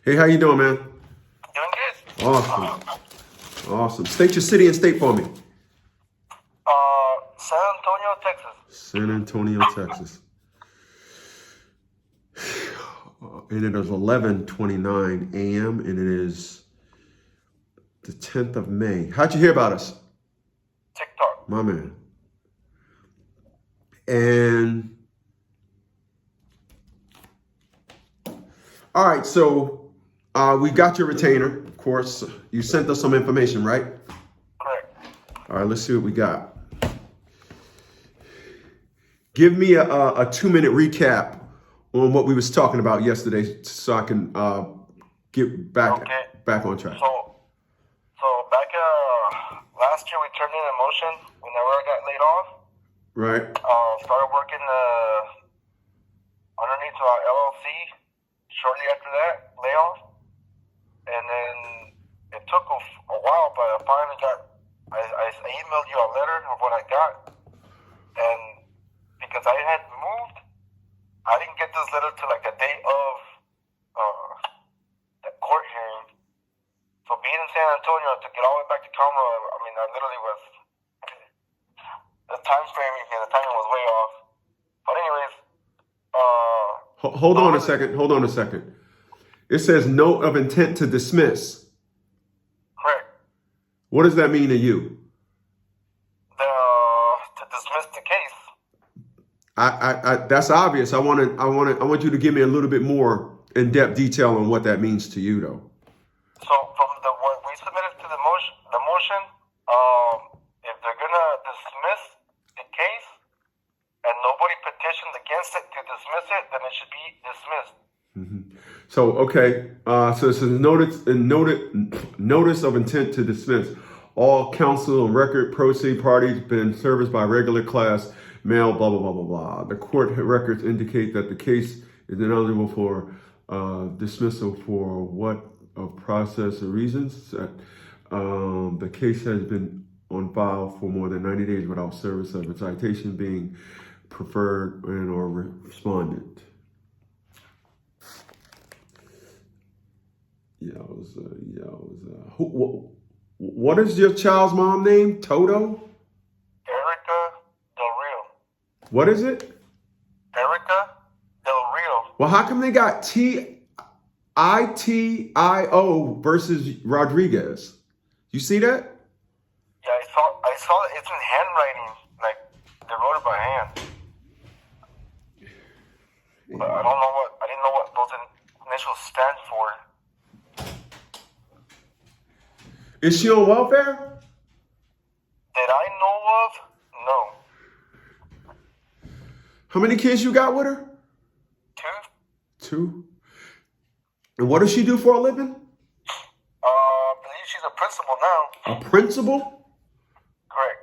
Hey, how you doing, man? Doing good. Awesome. Awesome. State your city and state for me. San Antonio, Texas. San Antonio, Texas. And it is 11:29 a.m. and it is the 10th of May. How'd you hear about us? TikTok. My man. And all right, so we got your retainer, of course. You sent us some information, right? Correct. All right, let's see what we got. Give me a 2-minute recap on what we was talking about yesterday, so I can get back on track. So back last year we turned in a motion whenever I got laid off. Right. Started working underneath our LLC shortly after that layoff, and then it took a while, but I finally I emailed you a letter of what I got, and because I had moved, I didn't get this letter till like a day of the court hearing. So being in San Antonio to get all the way back to Calma, I mean, I literally was the time frame and the timing was way off. But anyways, hold on a second. Hold on a second. It says note of intent to dismiss. Correct. What does that mean to you? To dismiss the case. That's obvious. I want you to give me a little bit more in-depth detail on what that means to you, though. So from what we submitted to the motion, if they're gonna dismiss the case and nobody petitioned against it to dismiss it, then it should be dismissed. Mm-hmm. So okay, so it says notice of intent to dismiss. All counsel and record proceed parties been serviced by regular class mail, blah, blah, blah, blah, blah. The court records indicate that the case is ineligible for dismissal for what of process or reasons. The case has been on file for more than 90 days without service of a citation being preferred and or responded. What is your child's mom name? Toto? Erica Del Rio. What is it? Erica Del Rio. Well, how come they got Titio versus Rodriguez? You see that? Yeah, I saw it. It's in handwriting. Like, they wrote it by hand. But I didn't know what those initials stand for. Is she on welfare? That I know of, no. How many kids you got with her? 2. 2. And what does she do for a living? I believe she's a principal now. A principal? Correct.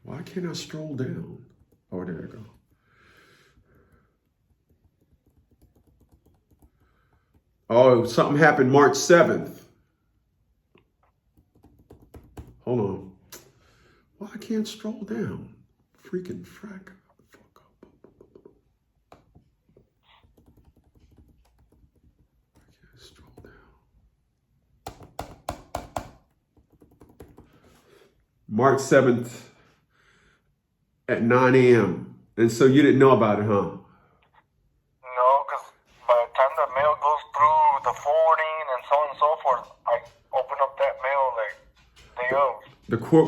Why can't I stroll down? Oh, there we go. Oh, something happened March 7th. Hold on. Why I can't stroll down? Freaking frack. Fuck up. I can't stroll down. March 7th at 9 a.m. And so you didn't know about it, huh? No, because by the time the mail goes through the forwarding and so on and so forth, I open up that mail like day of. The court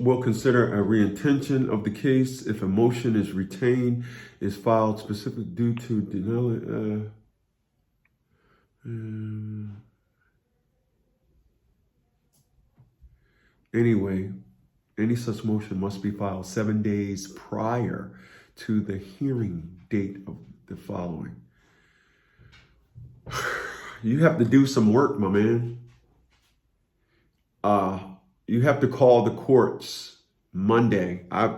will consider a reintention of the case if a motion is retained, is filed specific due to denial. Anyway, any such motion must be filed 7 days prior to the hearing date of the following. You have to do some work, my man. You have to call the courts Monday. I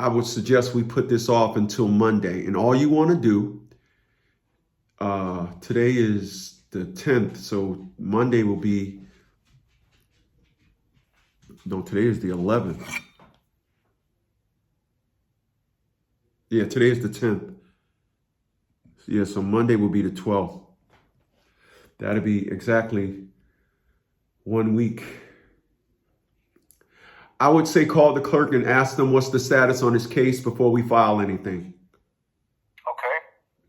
would suggest we put this off until Monday. And all you want to do, today is the 10th, so Monday will be No, today is the 11th. Yeah, today is the 10th. Yeah, so Monday will be the 12th. That'll be exactly 1 week. I would say call the clerk and ask them what's the status on his case before we file anything. Okay.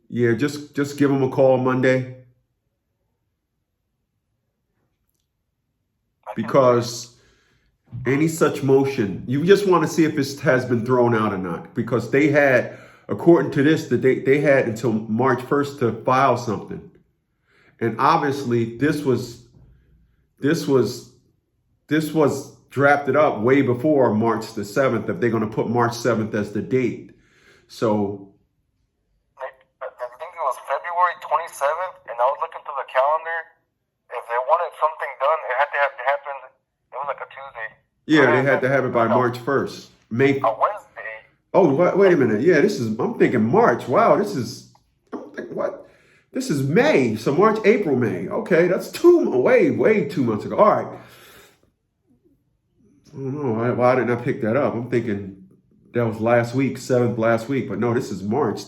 Yeah, just give them a call Monday. Because any such motion, you just want to see if it has been thrown out or not. Because they had, according to this, they had until March 1st to file something. And obviously this was drafted up way before March the 7th, if they're going to put March 7th as the date. So I think it was February 27th, and I was looking through the calendar. If they wanted something done, it had to have happened. It was like a Tuesday. yeah, they had to have it by March 1st. A Wednesday. Oh, wait a minute. Yeah, I'm thinking March. Wow, I'm thinking, what? This is May. So March, April, May. Okay, that's way 2 months ago. All right. I don't know. Why didn't I pick that up? I'm thinking that was last week, 7th last week. But no, this is March.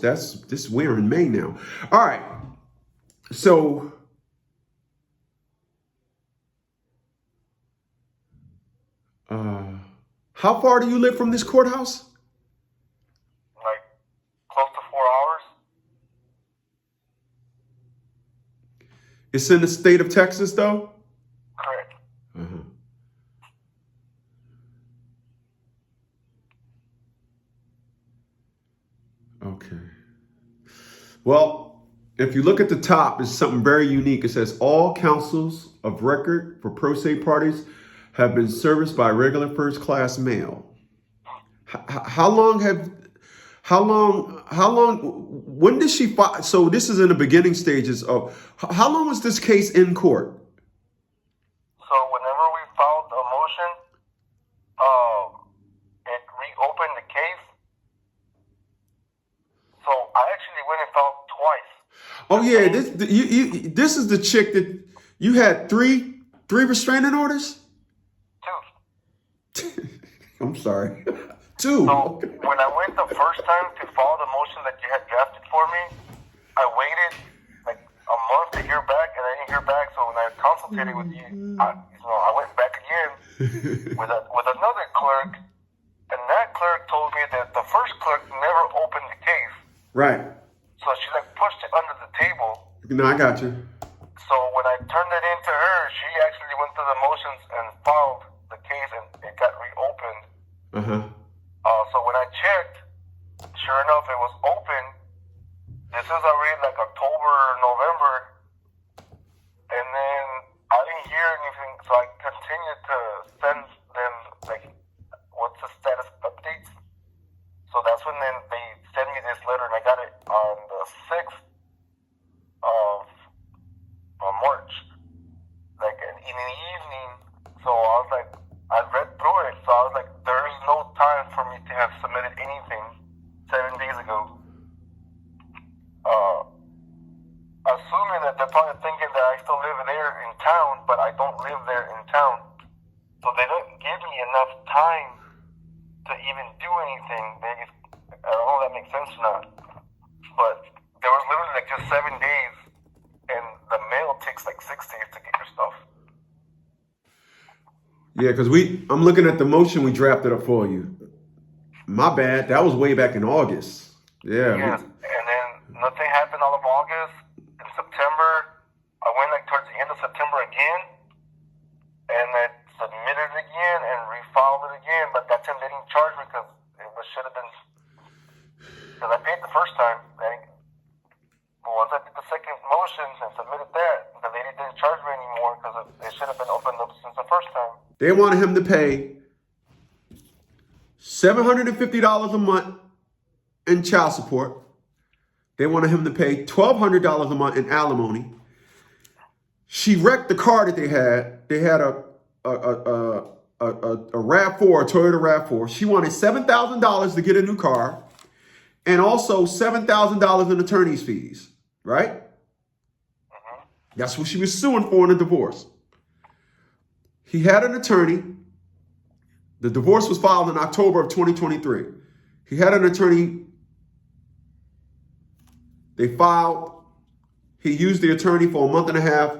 We're in May now. All right. So how far do you live from this courthouse? Like close to 4 hours. It's in the state of Texas, though? Correct. Uh-huh. Okay. Well, if you look at the top, it's something very unique. It says all counsels of record for pro se parties have been serviced by regular first class mail. When did she file? So this is in the beginning stages of, how long was this case in court? So whenever we filed a motion, it reopened the case. So I actually went and filed twice. Oh yeah, this is the chick that you had three restraining orders? Two. I'm sorry. Two. So when I went the first time to file the motion that you had drafted for me, I waited like a month to hear back, and I didn't hear back. So when I consulted with you, I went back again with another clerk, and that clerk told me that the first clerk never opened the case. Right. So she like pushed it under the table. No, I got you. So when I turned it into her, she actually went through the motions and filed the case, and it got reopened. Uh-huh. So when I checked, sure enough, it was open. This is already like October, November, and then I didn't hear anything, so I continued to send them like, what's the status updates? So that's when then they sent me this letter, and I got it on the 6th of March, like in the evening. So I was like, I read through it, so I was like, there is no time for me to have submitted anything 7 days ago. Assuming that they're probably thinking that I still live there in town, but I don't live there in town. So they don't give me enough time to even do anything. I don't know if that makes sense or not. But there was literally like just 7 days, and the mail takes like 6 days to get your stuff. Yeah, because I'm looking at the motion we drafted up for you. My bad. That was way back in August. Yeah. Yes, and then nothing happened all of August. In September, I went like towards the end of September again, and I submitted it again and refiled it again, but that time they didn't charge me because should have been, because I paid the first time. But once I did the second motion and submitted that, the lady didn't charge me anymore because it should have been opened up since the first time. They wanted him to pay $750 a month in child support. They wanted him to pay $1,200 a month in alimony. She wrecked the car that they had. They had a RAV4, a Toyota RAV4. She wanted $7,000 to get a new car, and also $7,000 in attorney's fees. Right? Mm-hmm. That's what she was suing for in a divorce. He had an attorney. The divorce was filed in October of 2023. He had an attorney. They filed. He used the attorney for a month and a half.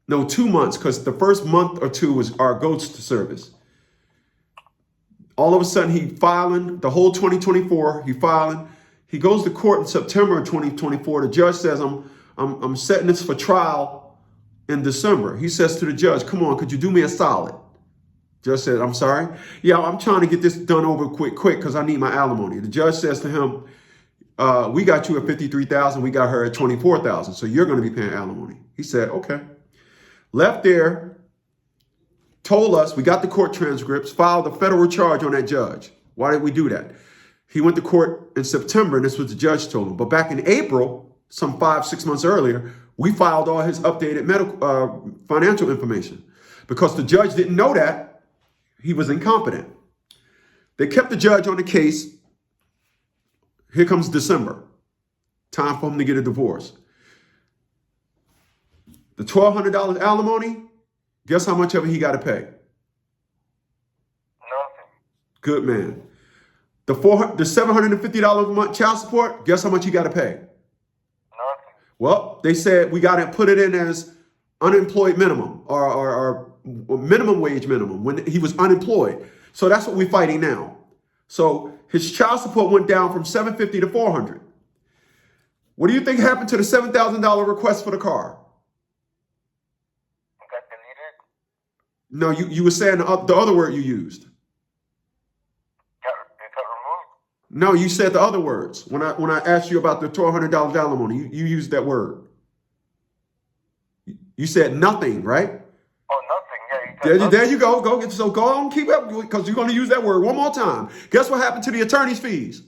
No, 2 months, because the first month or two was our ghost service. All of a sudden, he filing the whole 2024. He filing. He goes to court in September of 2024. The judge says, I'm setting this for trial in December. He says to the judge, come on, could you do me a solid? Judge said, I'm sorry. Yeah, I'm trying to get this done over quick, because I need my alimony. The judge says to him, we got you at $53,000. We got her at $24,000. So you're going to be paying alimony. He said, okay. Left there, told us, we got the court transcripts, filed a federal charge on that judge. Why did we do that? He went to court in September, and this was the judge told him. But back in April, some 5-6 months earlier, we filed all his updated medical financial information. Because the judge didn't know that, he was incompetent. They kept the judge on the case. Here comes December. Time for him to get a divorce. The $1,200 alimony, guess how much of it he got to pay? Nothing. Good man. The $750 a month child support, guess how much he got to pay? Nothing. Well, they said we got to put it in as unemployed minimum or minimum wage minimum when he was unemployed. So that's what we're fighting now. So his child support went down from $750 to $400. What do you think happened to the $7,000 request for the car? Got deleted. No, you were saying the other word you used. It got removed. No, you said the other words. When I asked you about the $1,200 alimony, you used that word. You said nothing, right? Oh, nothing. Yeah, There you go. So go on, keep up, because you're going to use that word one more time. Guess what happened to the attorney's fees?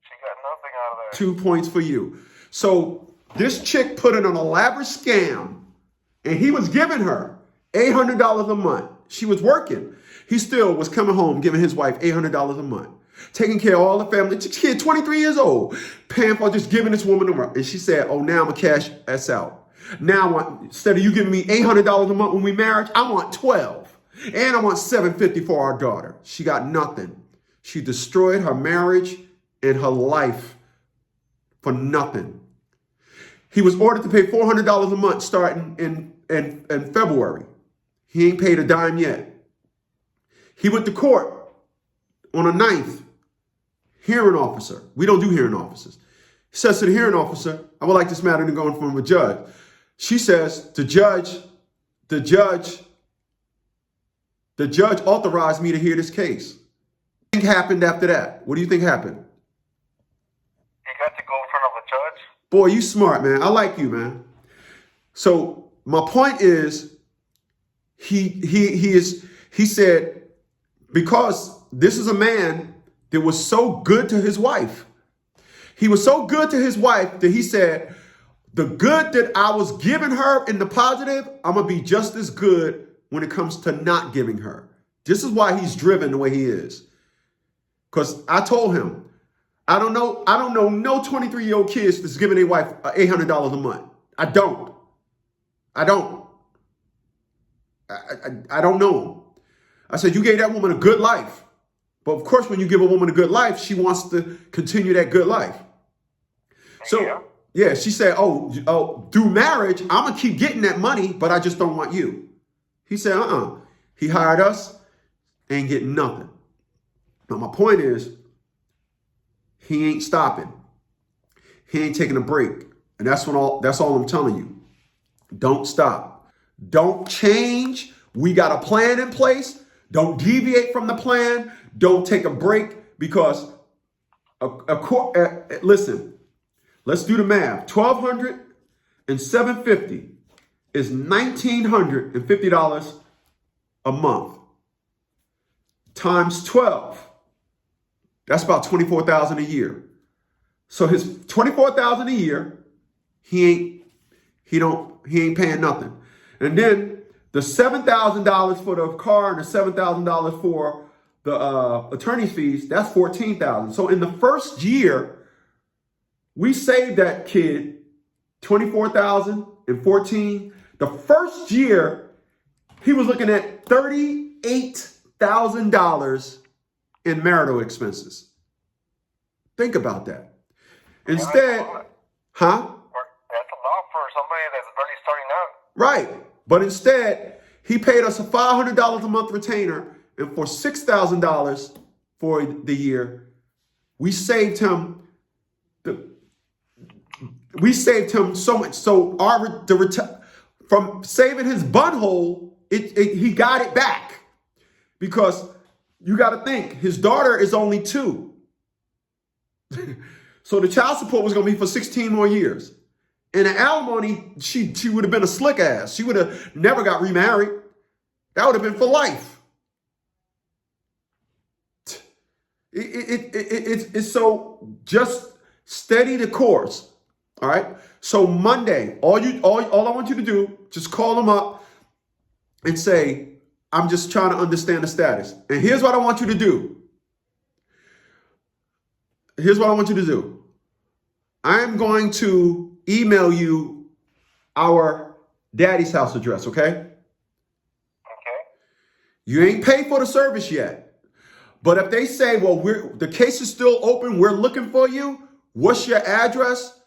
She got nothing out of that. 2 points for you. So this chick put in an elaborate scam, and he was giving her $800 a month. She was working. He still was coming home, giving his wife $800 a month, taking care of all the family. This kid, 23 years old, paying for just giving this woman a run. And she said, oh, now I'm going to cash us out. Now, instead of you giving me $800 a month when we married, I want $12. And I want $750 for our daughter. She got nothing. She destroyed her marriage and her life for nothing. He was ordered to pay $400 a month starting in February. He ain't paid a dime yet. He went to court on the 9th. Hearing officer. We don't do hearing officers. He says to the hearing officer, I would like this matter to go in front of a judge. She says, the judge authorized me to hear this case. What do you think happened after that? What do you think happened? He got to go in front of a judge. Boy, you smart, man. I like you, man. So my point is, he said, because this is a man that was so good to his wife. He was so good to his wife that he said, the good that I was giving her in the positive, I'm going to be just as good when it comes to not giving her. This is why he's driven the way he is. Because I told him, I don't know no 23-year-old kids that's giving their wife $800 a month. I don't know them. I said, you gave that woman a good life. But of course, when you give a woman a good life, she wants to continue that good life. So, yeah, she said, oh, through marriage, I'm going to keep getting that money, but I just don't want you. He said, He hired us, ain't getting nothing. Now, my point is, he ain't stopping. He ain't taking a break. And that's all I'm telling you. Don't stop. Don't change. We got a plan in place. Don't deviate from the plan. Don't take a break, because listen, let's do the math. $1,200 and $750 is $1,950 a month times 12. That's about $24,000 a year. So his $24,000 a year, he ain't paying nothing. And then the $7,000 for the car and the $7,000 for the attorney's fees, that's $14,000. So in the first year, we saved that kid $24,000 and $14,000. The first year, he was looking at $38,000 in marital expenses. Think about that. Instead, huh? That's a lot for somebody that's barely starting out. Right. But instead, he paid us a $500 a month retainer, and for $6,000 for the year, we saved him so much. So from saving his bunhole, he got it back, because you got to think his daughter is only 2. So the child support was going to be for 16 more years. And the alimony, she would have been a slick ass. She would have never got remarried. That would have been for life. It's so just steady the course. All right. So Monday, all I want you to do, just call them up and say, I'm just trying to understand the status. And here's what I want you to do. I'm going to email you our daddy's house address, okay? Okay. You ain't paid for the service yet. But if they say, well, the case is still open, we're looking for you, what's your address?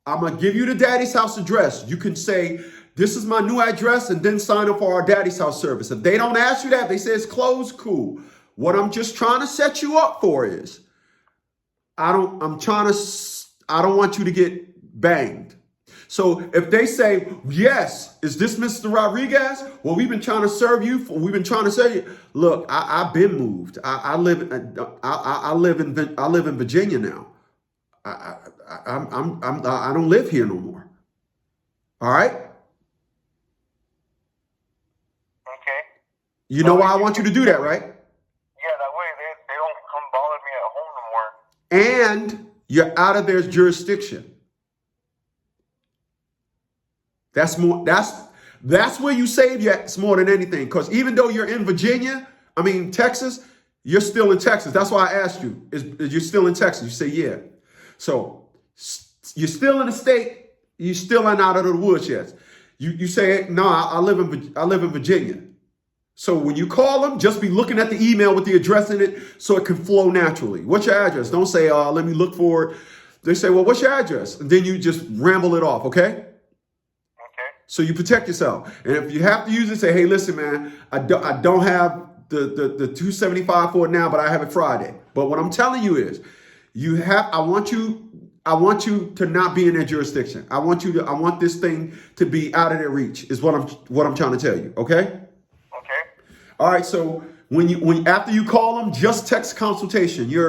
I'm going to give you the daddy's house address. You can say, this is my new address, and then sign up for our daddy's house service. If they don't ask you that, they say it's closed, cool. What I'm just trying to set you up for is, I don't want you to get banged. So if they say, yes, is this Mr. Rodriguez? Well, we've been trying to serve you. Look, I've been moved. I live in Virginia now. I don't live here no more. All right. Okay. You know why I want you to do that, right? Yeah, that way they don't come bother me at home no more. And you're out of their jurisdiction. That's where you save your more than anything. Because even though you're in Texas, you're still in Texas. That's why I asked you, is you're still in Texas? You say, yeah. So you're still in the state. You still ain't out of the woods yet. You say, no, I live in Virginia. So when you call them, just be looking at the email with the address in it so it can flow naturally. What's your address? Don't say, let me look for it. They say, well, what's your address? And then you just ramble it off, okay? Okay. So you protect yourself. And if you have to use it, say, hey, listen, man, I don't have the $275 for it now, but I have it Friday. But what I'm telling you is, I want you to not be in their jurisdiction. I want this thing to be out of their reach, is what I'm trying to tell you, okay? All right, so after you call them, just text consultation. You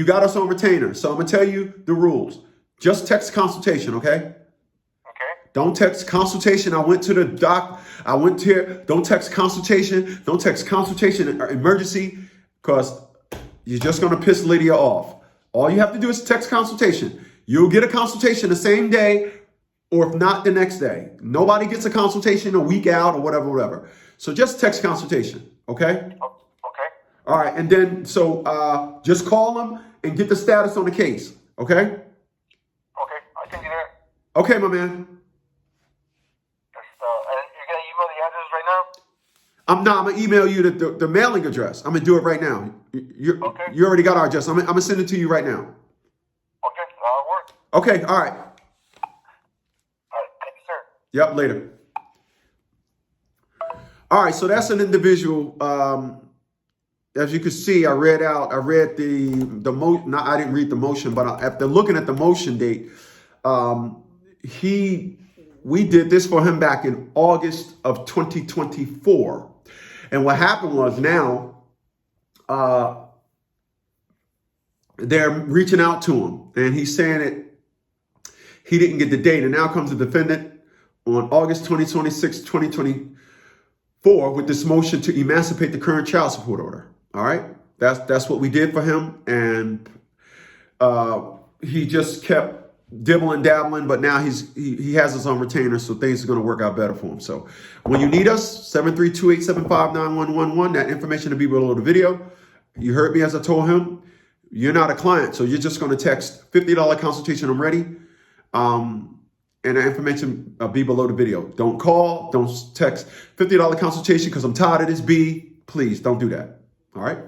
got us on retainer, so I'm gonna tell you the rules. Just text consultation, okay? Okay. Don't text consultation. I went to the doc. I went here. Don't text consultation. Don't text consultation emergency, because you're just gonna piss Lydia off. All you have to do is text consultation. You'll get a consultation the same day, or if not, the next day. Nobody gets a consultation a week out or whatever. So just text consultation, okay? Okay. All right, and then just call them and get the status on the case, okay? Okay, I can do that. Okay, my man. And you're gonna email the address right now? I'm gonna email you the mailing address. I'm gonna do it right now. You already got our address. I'm gonna send it to you right now. Okay, that'll work. Okay, all right. Yep, later. All right, so that's an individual. As you can see, I read the motion. I didn't read the motion, but after looking at the motion date, we did this for him back in August of 2024. And what happened was now they're reaching out to him, and he's saying that he didn't get the date. And now comes the defendant on August 2026, 2024, with this motion to emancipate the current child support order. All right, that's what we did for him, and he just kept dibbling, dabbling, but now he has us on retainer, so things are going to work out better for him. So when you need us, 732-875-9111. That information will be below the video. You heard me as I told him. You're not a client, so you're just going to text $50 consultation. I'm ready. and the information be below the video. Don't call, don't text $50 consultation because I'm tired of this B. Please don't do that. All right.